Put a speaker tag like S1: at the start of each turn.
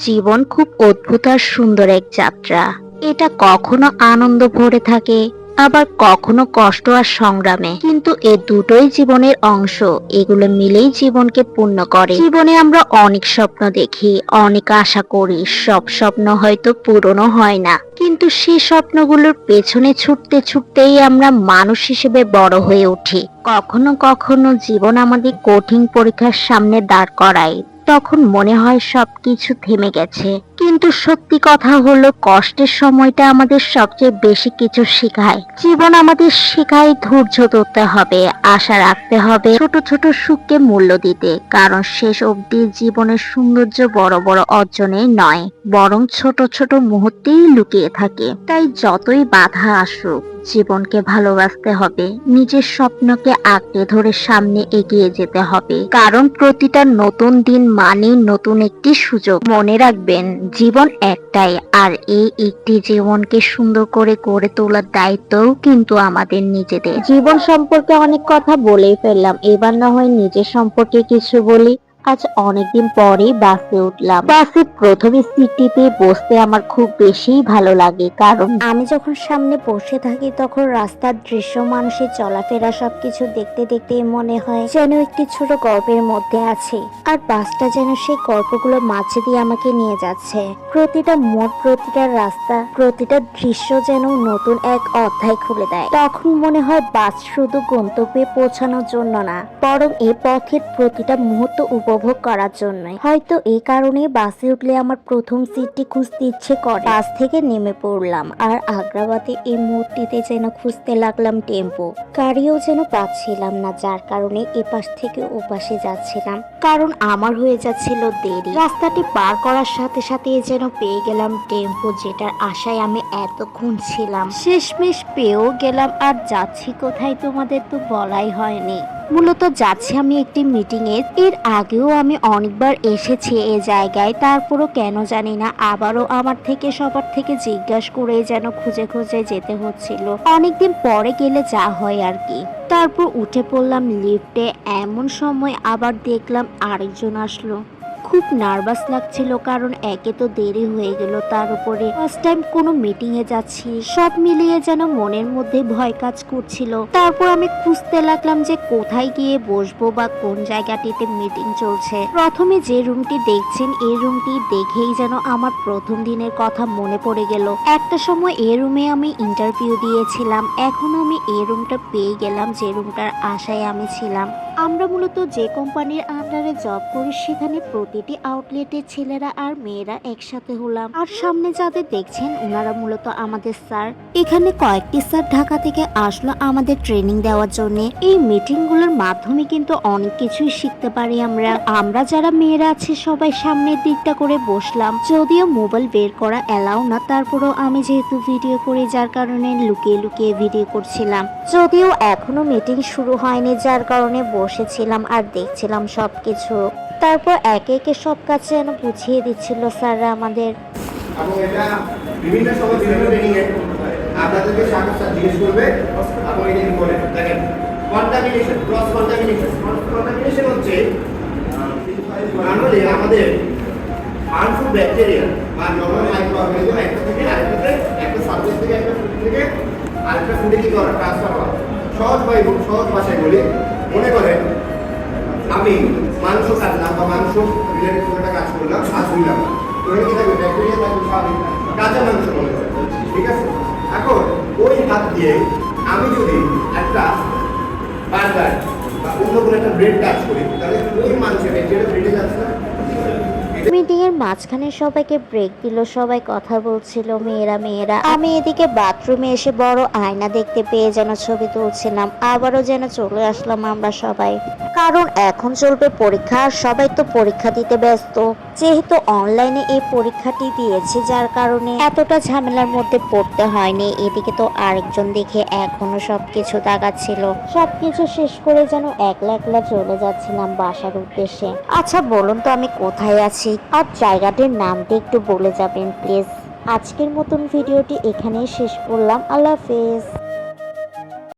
S1: জীবন খুব অদ্ভুত আর সুন্দর এক যাত্রা। এটা কখনো আনন্দ ভরে থাকে, আবার কখনো কষ্ট আর সংগ্রামে, কিন্তু এ দুটোই জীবনের অংশ। এগুলো মিলেই জীবনকে পূর্ণ করে। জীবনে আমরা অনেক স্বপ্ন দেখি, অনেক আশা করি, সব স্বপ্ন হয়তো পূরণও হয় না, কিন্তু সেই স্বপ্নগুলোর পেছনে ছুটতে ছুটতেই আমরা মানুষ হিসেবে বড় হয়ে উঠি। কখনো কখনো জীবন আমাদের কঠিন পরীক্ষার সামনে দাঁড় করায়, তখন মনে হয় সবকিছু থেমে গেছে, কিন্তু সত্যি কথা হলো কষ্টের সময়টা আমাদের সবচেয়ে বেশি কিছু শেখায়। জীবন আমাদের শেখায় ধৈর্য ধরতে হবে, আশা রাখতে হবে, ছোট ছোট সুখকে মূল্য দিতে, কারণ শেষ অবধি জীবনের সৌন্দর্য বড় বড় অর্জনে নয়, বরং ছোট ছোট মুহূর্তেই লুকিয়ে থাকে। তাই যতই বাধা আসুক, জীবনকে ভালোবাসতে হবে, নিজের স্বপ্নকে আঁকড়ে ধরে সামনে এগিয়ে যেতে হবে, কারণ প্রতিটা নতুন দিন মানে নতুন একটি সুযোগ। মনে রাখবেন, জীবন একটাই, আর এই একটি জীবনকে সুন্দর করে গড়ে তোলার দায়িত্বও কিন্তু আমাদের নিজেদের। জীবন সম্পর্কে অনেক কথা বলেই ফেললাম, এবার না হয় নিজের সম্পর্কে কিছু বলি। আজ অনেকদিন পরেই বাসে উঠলাম। বাসে প্রথমে সিটিতে বসতে আমার খুব বেশি ভালো লাগে, কারণ আমি যখন সামনে বসে থাকি তখন রাস্তার দৃশ্য, মানুষের চলাফেরা সবকিছু দেখতে দেখতে মনে হয় যেন একটি ছোট গল্পের মধ্যে আছে, আর বাসটা যেন সেই গল্পগুলো মাঝে দিয়ে আমাকে নিয়ে যাচ্ছে। প্রতিটা মোড়, প্রতিটা রাস্তা, প্রতিটা দৃশ্য যেন নতুন এক অধ্যায় খুলে দেয়। তখন মনে হয় বাস শুধু গন্তব্যে পৌঁছানোর জন্য না, বরং এই পথের প্রতিটা মুহূর্ত উপভোগ করার জন্য। হয়তো এই কারণে বাসে উঠলে আমার প্রথম সিটটি খুঁজতে ইচ্ছে করে। বাস থেকে নেমে পড়লাম, আর আগ্রাবাদে এই মুহূর্তটিতে যেন খুঁজতে লাগলাম টেম্পো। গাড়িও যেন পাচ্ছিলাম না, যার কারণে এপাশ থেকে ওপাশে যাচ্ছিলাম, কারণ আমার হয়ে যাচ্ছিল দেরি। রাস্তাটি পার করার সাথে সাথে যেন পেয়ে গেলাম টেম্পো, যেটার আশায় আমি এতক্ষণ ছিলাম। শেষমেশ পেয়েও গেলাম। আর যাচ্ছি কোথায় তোমাদের তো বলাই হয়নি। মূলত যাচ্ছি আমি একটি মিটিং এ। এর আগেও আমি অনেকবার এসেছি এই জায়গায়, তারপরও কেন জানি না আবারও আমার থেকে সবার থেকে জিজ্ঞাসা করে যেন খুঁজে খুঁজে যেতে হচ্ছিল। অনেকদিন পরে গেলে যা হয় আর কি। তারপর উঠে পড়লাম লিফটে। এমন সময় আবার দেখলাম আরেকজন আসলো। খুব নার্ভাস লাগছিল, কারণ একে তো দেরি হয়ে গেল, তার উপরে ফার্স্ট টাইম কোনো মিটিং এ যাচ্ছি। সব মিলিয়ে যেন মনের মধ্যে ভয় কাজ করছিল। তারপর আমি খুঁজতে লাগলাম যে কোথায় গিয়ে বসবো বা কোন জায়গাটিতে মিটিং চলছে। প্রথমে যে রুমটি দেখছেন, এই রুমটি দেখেই যেন আমার প্রথম দিনের কথা মনে পড়ে গেল। একটা সময় এই রুমে আমি ইন্টারভিউ দিয়েছিলাম, এখন আমি এই রুমটা পেয়ে গেলাম, যে রুমটার আশায় আমি ছিলাম। আমরা মূলত যে কোম্পানির আন্ডারে জব করি, সেখানে প্রতিটি আউটলেটের ছেলেরা আর মেয়েরা একসাথে হলাম। আর সামনে যাদের দেখছেন, ওনারা মূলত আমাদের স্যার। এখানে কয়েকটি স্যার ঢাকা থেকে আসলো আমাদের ট্রেনিং দেওয়ার জন্য। এই মিটিং গুলোর মাধ্যমে কিন্তু অনেক কিছুই শিখতে পারি আমরা যারা মেয়েরা আছি সবাই সামনের দিকটা করে বসলাম। যদিও মোবাইল বের করা এলাও না, তারপরও আমি যেহেতু ভিডিও করি, যার কারণে লুকিয়ে লুকিয়ে ভিডিও করছিলাম। যদিও এখনো মিটিং শুরু হয়নি, যার কারণে বসেছিলাম আর দেখছিলাম সবকিছু। তারপর একে একে সব কাজ যেন বুঝিয়ে দিচ্ছিল স্যাররা আমাদের। বিভিন্ন সময় বিভিন্ন ট্রেনিং এ আপনাদেরকে সামনে স্যার জিজ্ঞেস করবে, আপনি এটা বলেন। দেখেন, কন্টামিনেশন, ক্রস কন্টামিনেশন হচ্ছে নরমালি আমাদের হার্মফুল ব্যাকটেরিয়া বা নরমাল মাইক্রো অর্গানিজম একটা থেকে আরেকটাতে, একটা সাবজেক্ট থেকে একটা ফুড থেকে আরেকটা ফুডে কি করা, ট্রান্সফার হওয়া। সহজ ভাষায় বলি, মনে করেন আমি মাংস কাটলাম বা মাংস রিলেটেড কোনো একটা কাজ করলাম, মাছ ধুইলাম, ওখানে কি থাকবে, ব্যাকটেরিয়া থাকবে, স্বাভাবিক কাঁচা মাংস মনে করেন, ঠিক আছে। এখন ওই হাত দিয়ে আমি যদি একটা বার্গার বা অন্য কোনো একটা ব্রেড কাজ করি, তাহলে ওই মাংসের ব্যাকটেরিয়া ব্রেডে যাচ্ছে না। মিটিং এর মাঝখানে সবাইকে ব্রেক দিল, সবাই কথা বলছিল, মেয়েরা। আমি এদিকে বাথরুমে এসে বড় আয়না দেখতে পেয়ে যেন ছবি তুলছিলাম। আবারও যেন চলে আসলাম আমরা সবাই, কারণ এখন চলবে পরীক্ষা, আর সবাই তো পরীক্ষা দিতে ব্যস্ত। যেহেতু অনলাইনে এই পরীক্ষাটি দিয়েছি, যার কারণে এতটা ঝামেলার মধ্যে পড়তে হয়নি। এদিকে তো আরেকজন দেখে এখনো সবকিছু দাগাচ্ছিল। সবকিছু শেষ করে যেন একলা একলা চলে যাচ্ছিলাম বাসার উদ্দেশ্যে। আচ্ছা বলুন তো আমি কোথায় আছি, আর জায়গাটির নামটা একটু বলে যাবেন প্লিজ। আজকের মতন ভিডিওটি এখানেই শেষ করলাম। আল্লাহ হাফেজ।